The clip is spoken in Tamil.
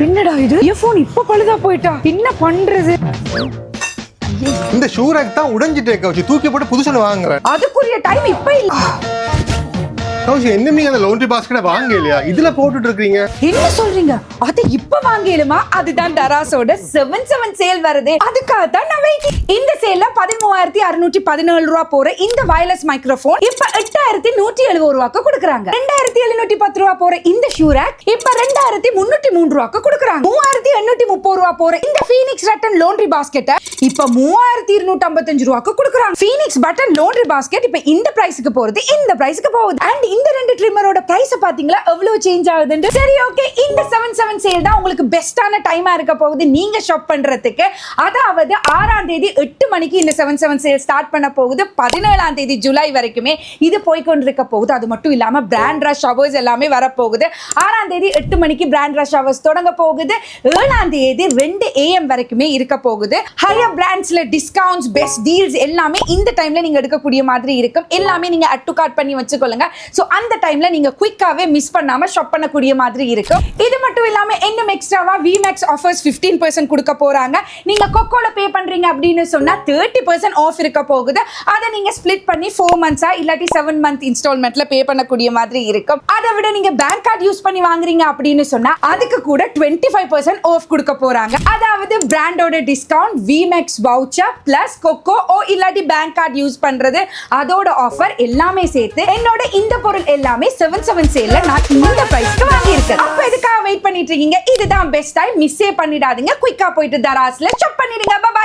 என்னடா இது இயர்போன் இப்ப பழுதா போயிட்டா என்ன பண்றது இந்த ஷூ ரேக் தான் உடைஞ்சிட்டே கௌசி தூக்கி போட்டு புதுசுல வாங்குறேன் அதுக்குரிய டைம் இப்ப இல்ல கௌசி என்ன நீங்க அந்த லாண்ட்ரி பாஸ்கெட்டை வாங்க இல்லையா இதுல போட்டுட்டு இருக்கீங்க என்ன சொல்றீங்க அது இப்ப வாங்கலுமா அதுதான் தராசோட 7/7 சேல் வருது அதுக்காக தான் நான் வெயிட்டிங் இந்த சேல்ல 13617 ரூபாய் போற இந்த வயர்லெஸ் மைக்ரோஃபோன் இப்ப 8170 ரூபாய்க்கு கொடுக்கறாங்க 2710 ரூபாய் போற இந்த ஷூ ரேக் இப்ப 2303 ரூபாய்க்கு கொடுக்கறாங்க 3830 ரூபாய் போற இந்த ஃபீனிக்ஸ் ரட்டன் லாண்ட்ரி பாஸ்கெட் இப்ப 3255 ரூபாய்க்கு கொடுக்கறாங்க ஃபீனிக்ஸ் பட்டன் லாண்ட்ரி பாஸ்கெட் இப்ப இந்த பிரைஸ்க்கு போறது இந்த பிரைஸ்க்கு போகுது அண்ட் இந்த ரெண்டு ட்ரிம்மரோட பிரைஸ் பாத்தீங்களா எவ்வளவு சேஞ்ச் ஆகுதுன்னு சரி ஓகே இந்த 7/7 சேல் தான் உங்களுக்கு பெஸ்டான டைமா இருக்க போகுது நீங்க ஷாப் பண்றதுக்கு அதாவது 6ஆம் தேதி 8 மணிக்கு இந்த 7/7 சேல் ஸ்டார்ட் பண்ண போகுது 17ஆம் தேதி ஜூலை வரைக்குமே இது போய் கொண்டிருக்க போகுது அது மட்டும் இல்லாம பிராண்ட் ரஷ் ஷவர்ஸ் எல்லாமே வர போகுது 6ஆம் தேதி 8 மணிக்கு பிராண்ட் ரஷ் ஷவர்ஸ் தொடங்க போகுது 7ஆம் தேதி 2 AM வரைக்குமே இருக்க போகுது ஹையர் பிராண்ட்ஸ்ல டிஸ்கவுண்ட்ஸ் பெஸ்ட் டீல்ஸ் எல்லாமே இந்த டைம்ல நீங்க எடுக்கக்கூடிய மாதிரி இருக்கும் எல்லாமே நீங்க அட் டு கார்ட் பண்ணி வச்சுக்கொள்ளுங்க சோ அந்த டைம்ல நீங்க குயிக்காவே மிஸ் பண்ணாம ஷாப் பண்ணக்கூடிய மாதிரி இருக்கும் இது மட்டும் இல்லாம இன்னும் எக்ஸ்ட்ராவா VMAX ஆஃபர்ஸ் 15% கொடுக்க போறாங்க நீங்க கொக்கோல பே பண்றீங்க அப்படின்னு சொன்னா 30% ஆஃப் இருக்க போகுது அதை நீங்க ஸ்ப்ளிட் பண்ணி 4 மந்த்ஸா இல்லாட்டி 7 மந்த் இன்ஸ்டால்மெண்ட்ல பே பண்ணக்கூடிய மாதிரி இருக்கும் அதை விட நீங்க பேங்க் கார்டு யூஸ் பண்ணி வாங்குறீங்க அப்படின்னு சொன்னா அதுக்கு கூட 25% ஆஃப் கொடுக்க போறாங்க அதாவது பிராண்டோட டிஸ்கவுண்ட் VMAX வவுச்சர் பிளஸ் கொக்கோ ஓ இல்லாட்டி பேங்க் கார்டு யூஸ் பண்றது அதோட ஆஃபர் எல்லாமே சேர்த்து என்னோட இந்த பொருள் எல்லாமே 7/7 சேல்ல நான் இந்த பிரைஸ்க்கு வாங்கி இருக்கேன் அப்ப எதுக்காக வெயிட் பண்ணிட்டு இருக்கீங்க இதுதான் பெஸ்ட் டைம் மிஸ்ஸே பண்ணிடாதீங்க குயிக்கா போயிட்டு தராஸ்ல ஷாப் பண்ணிடுங்க பை.